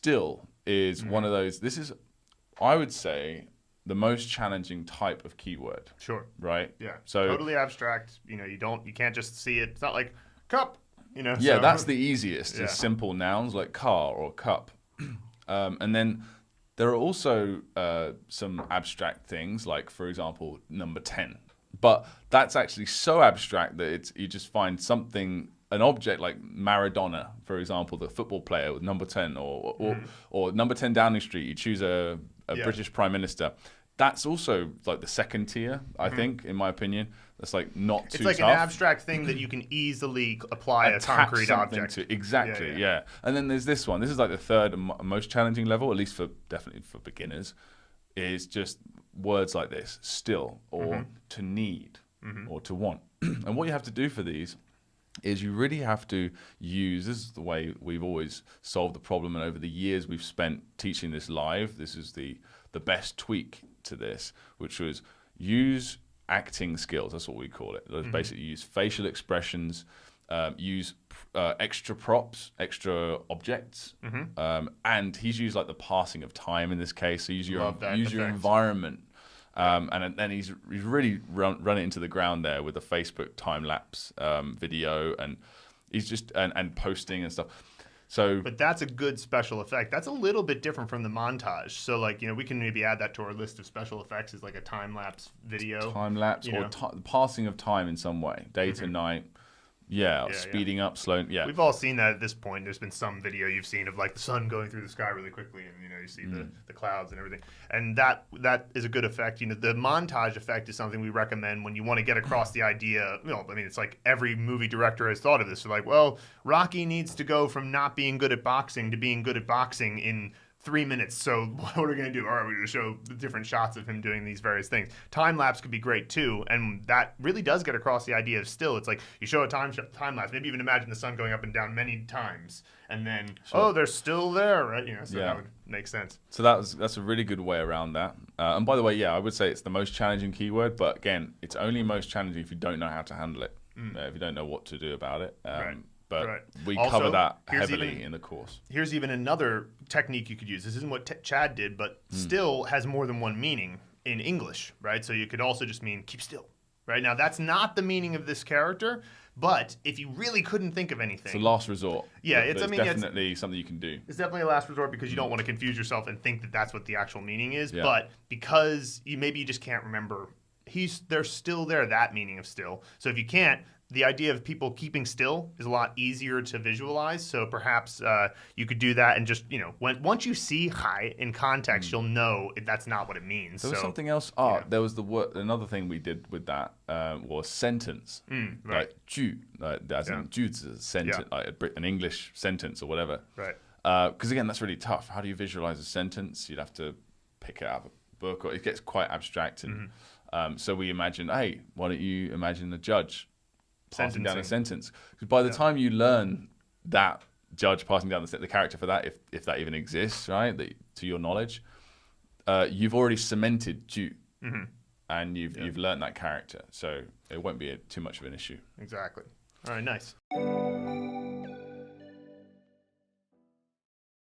still is one of those. This is, I would say, the most challenging type of keyword. Sure. Right? Yeah. So totally abstract. You can't just see it. It's not like cup, Yeah, so. that's the easiest. Yeah. Is simple nouns like car or cup. And then there are also some abstract things like, for example, number 10. But that's actually so abstract that you just find something, an object like Maradona, for example, the football player with number 10, or number 10 Downing Street. You choose a British Prime Minister. That's also like the second tier, I think, in my opinion. That's like not too tough. It's like an abstract thing that you can easily apply a concrete object to. Exactly, yeah. And then there's this one. This is like the third and most challenging level, at least definitely for beginners, is just words like this: still, or to need, or to want. And what you have to do for these is you really have to use, this is the way we've always solved the problem, and over the years we've spent teaching this live. This is the best tweak to this, which was use acting skills. That's what we call it. Basically use facial expressions, use extra props, extra objects, and he's used like the passing of time in this case. So use your environment. And then he's really run it into the ground there with a Facebook time lapse video, and he's just and posting and stuff. So, but that's a good special effect. That's a little bit different from the montage. So, like, we can maybe add that to our list of special effects as like a time lapse video. Time lapse or passing of time in some way, day to night. Yeah, speeding up, slowing. Yeah, we've all seen that at this point. There's been some video you've seen of like the sun going through the sky really quickly, and you see the clouds and everything. And that is a good effect. The montage effect is something we recommend when you want to get across the idea. It's like every movie director has thought of this. They're like, well, Rocky needs to go from not being good at boxing to being good at boxing in 3 minutes. So what are we going to do? All right, we're going to show the different shots of him doing these various things. Time lapse could be great too, and that really does get across the idea of still. It's like you show a time lapse. Maybe even imagine the sun going up and down many times, and then they're still there, right? So that would make sense. So that's a really good way around that. And by the way, I would say it's the most challenging keyword, but again, it's only most challenging if you don't know how to handle it, if you don't know what to do about it. Right. But we also cover that heavily in the course. Here's even another technique you could use. This isn't what Chad did, but still has more than one meaning in English, right? So you could also just mean keep still, right? Now, that's not the meaning of this character, but if you really couldn't think of anything. It's a last resort. Yeah, it's definitely something you can do. It's definitely a last resort because you don't want to confuse yourself and think that that's what the actual meaning is. Yeah. But because maybe you just can't remember, they're still there, that meaning of still. So if you can't, the idea of people keeping still is a lot easier to visualize. So perhaps you could do that and just, once you see "hai" in context, you'll know that's not what it means. There was something else. There was another thing we did with that was sentence. Right. Like 句, as in 句子, sentence, like an English sentence or whatever. Right. Because again, that's really tough. How do you visualize a sentence? You'd have to pick it out of a book, or it gets quite abstract. And so we imagined, hey, why don't you imagine a judge passing down a sentence? Because by the time you learn that judge passing down the character for that, if that even exists, right, to your knowledge, you've already cemented 句, and you've learned that character, so it won't be too much of an issue. Exactly. All right, nice.